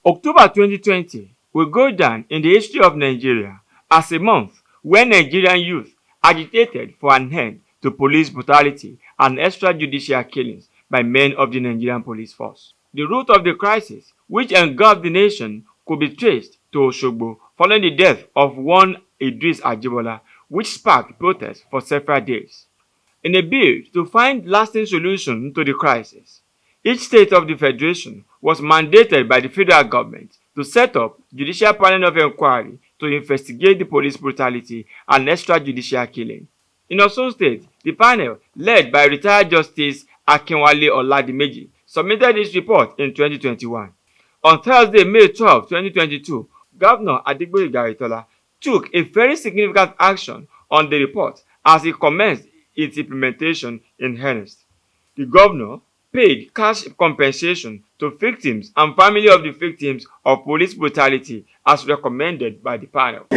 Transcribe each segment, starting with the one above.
October 2020 will go down in the history of Nigeria as a month when Nigerian youth agitated for an end to police brutality and extrajudicial killings by men of the Nigerian police force. The root of the crisis, which engulfed the nation, could be traced to Osogbo following the death of one Idris Ajibola, which sparked protests for several days. In a bid to find lasting solution to the crisis, each state of the federation was mandated by the federal government to set up judicial panel of inquiry to investigate the police brutality and extrajudicial killing. In Osun State, the panel, led by retired Justice Akinwale Oladimeji, submitted its report in 2021. On Thursday, May 12, 2022, Governor Oyetola took a very significant action on the report as he commenced its implementation in earnest. The governor paid cash compensation to victims and family of the victims of police brutality as recommended by the panel.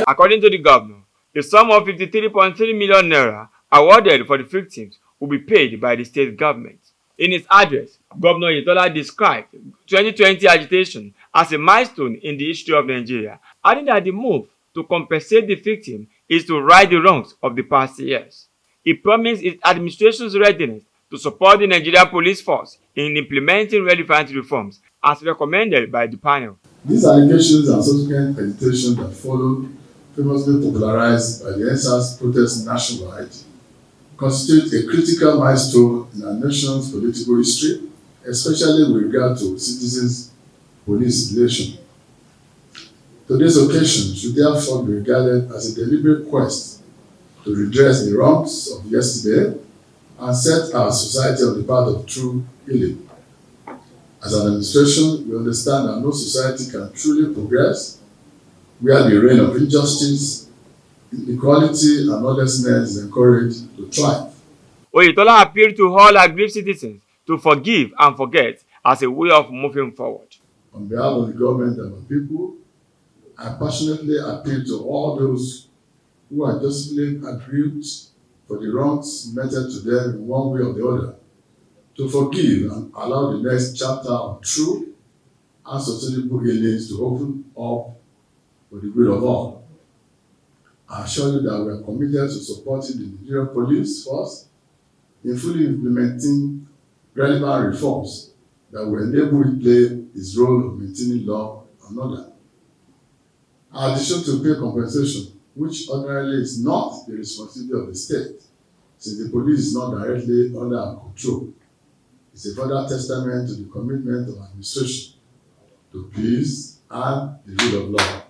According to the governor, a sum of 53.3 million naira awarded for the victims will be paid by the state government. In his address, Governor Oyetola described 2020 agitation as a milestone in the history of Nigeria, adding that the move to compensate the victim is to right the wrongs of the past years. He promised his administration's readiness to support the Nigerian police force in implementing relevant reforms as recommended by the panel. These allegations and subsequent agitation that followed, famously popularized by the ENDSARS protests nationwide, constitute a critical milestone in our nation's political history, especially with regard to citizens-police relation. Today's occasion should therefore be regarded as a deliberate quest to redress the wrongs of yesterday and set our society on the path of true healing. As an administration, we understand that no society can truly progress where the reign of injustice, inequality, and lawlessness is encouraged to thrive. Oyetola appealed to all aggrieved citizens to forgive and forget as a way of moving forward. On behalf of the government and the people, I passionately appeal to all those who are justly aggrieved for the wrongs meted to them in one way or the other, to forgive and allow the next chapter of true and sustainable healings to open up for the good of all. I assure you that we are committed to supporting the Nigerian police force in fully implementing relevant reforms that will enable it to play its role of maintaining law and order. Our decision to pay compensation, which ordinarily is not the responsibility of the state, since the police is not directly under our control, is a further testament to the commitment of administration to peace and the rule of law.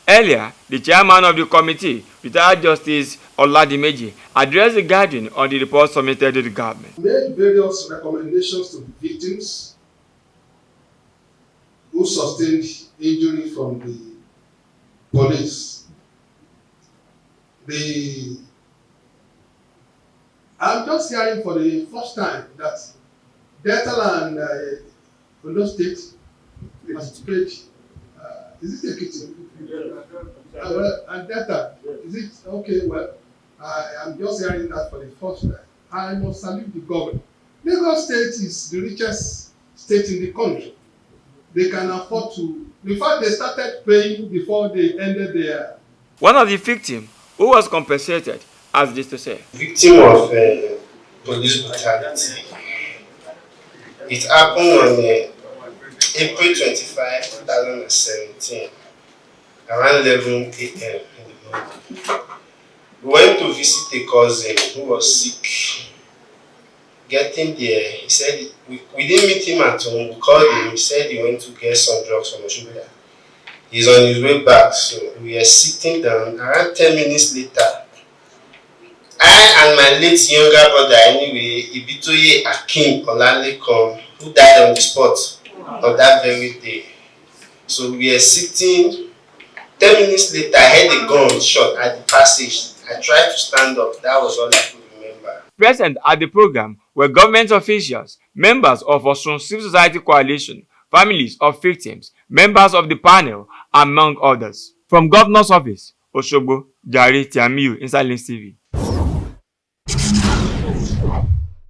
Earlier, the chairman of the committee, retired Justice Oladimeji, addressed the gathering on the report submitted to the government. Made various recommendations to the victims who sustained injury from the police. I'm just hearing for the first time that Delta and Ondo State must pay. Is it Ekiti? Well, and Delta, is it okay? Well, I'm just hearing that for the first time. I must salute the government. Lagos State is the richest state in the country. They can afford to. In fact, they started paying before they ended their. One of the victims who was compensated has this to say. Victim of police brutality. It happened on April 25, 2017, around 11 a.m. in the morning. We went to visit a cousin who was sick. Getting there, he said, we didn't meet him at home. We called him, he said he went to get some drugs from Osun. He's on his way back, so we are sitting down. Around 10 minutes later, I and my late younger brother, anyway, Ibitoye Akim Olalekan, who died on the spot on that very day. So we are sitting. 10 minutes later, I heard a gun shot at the passage. I tried to stand up. That was all I could remember. Present at the program were government officials, members of Osun Civil Society Coalition, families of victims, members of the panel, among others. From Governor's Office, Osogbo, Jare Tiamiyu, Inside Links TV.